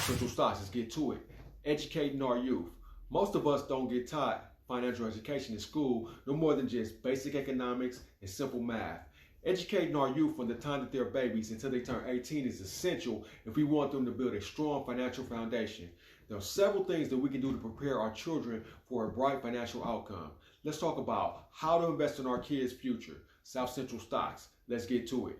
Central Stocks, let's get to it. Educating our youth. Most of us don't get taught financial education in school, no more than just basic economics and simple math. Educating our youth from the time that they're babies until they turn 18 is essential if we want them to build a strong financial foundation. There are several things that we can do to prepare our children for a bright financial outcome. Let's talk about how to invest in our kids' future. South Central Stocks. Let's get to it.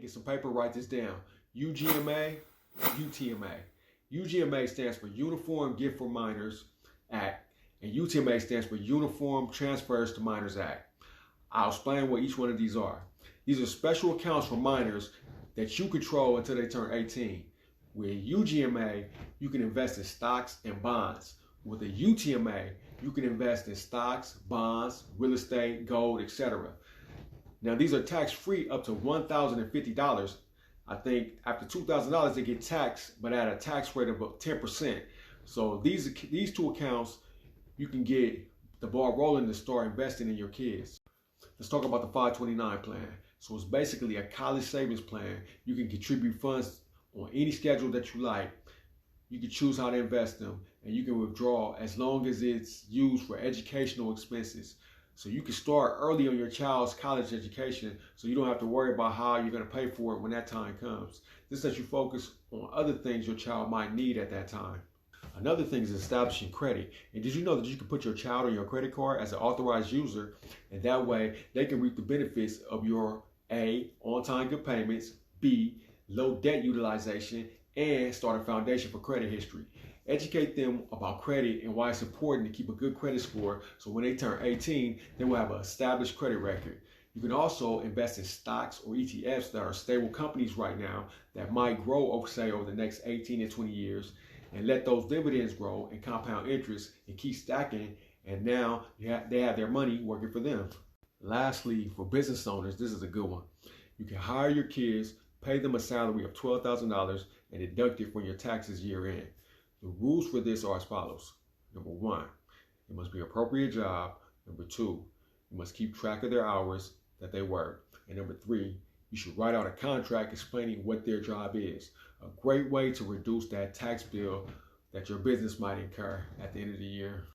Get some paper, write this down. UGMA, UTMA. UGMA stands for Uniform Gift for Minors Act, and UTMA stands for Uniform Transfers to Minors Act. I'll explain what each one of these are. These are special accounts for minors that you control until they turn 18. With UGMA, you can invest in stocks and bonds. With a UTMA, you can invest in stocks, bonds, real estate, gold, etc. Now, these are tax-free up to $1,050. I think after $2,000, they get taxed, but at a tax rate of about 10%. So these two accounts, you can get the ball rolling to start investing in your kids. Let's talk about the 529 plan. So it's basically a college savings plan. You can contribute funds on any schedule that you like. You can choose how to invest them, and you can withdraw as long as it's used for educational expenses. So you can start early on your child's college education so you don't have to worry about how you're going to pay for it when that time comes. This lets you focus on other things your child might need at that time. Another thing is establishing credit. And did you know that you can put your child on your credit card as an authorized user, and that way they can reap the benefits of your A, on-time good payments, B, low debt utilization, and start a foundation for credit history. Educate them about credit and why it's important to keep a good credit score so when they turn 18, they will have an established credit record. You can also invest in stocks or ETFs that are stable companies right now that might grow over the next 18 and 20 years, and let those dividends grow and compound interest and keep stacking, and now they have their money working for them. Lastly, for business owners, this is a good one. You can hire your kids, pay them a salary of $12,000, and deduct it from your taxes year end. The rules for this are as follows. Number one, it must be an appropriate job. Number two, you must keep track of their hours that they work. And number three, you should write out a contract explaining what their job is. A great way to reduce that tax bill that your business might incur at the end of the year.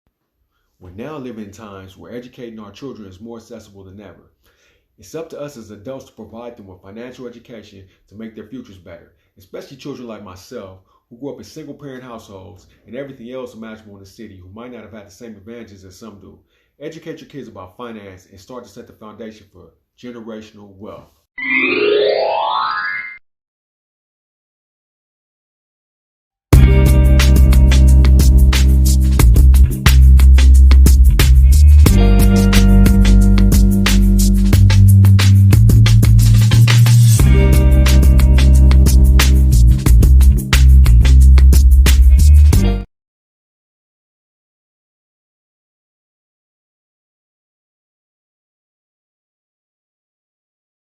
We're now living in times where educating our children is more accessible than ever. It's up to us as adults to provide them with financial education to make their futures better, especially children like myself who grew up in single-parent households and everything else imaginable in the city who might not have had the same advantages as some do. Educate your kids about finance and start to set the foundation for generational wealth.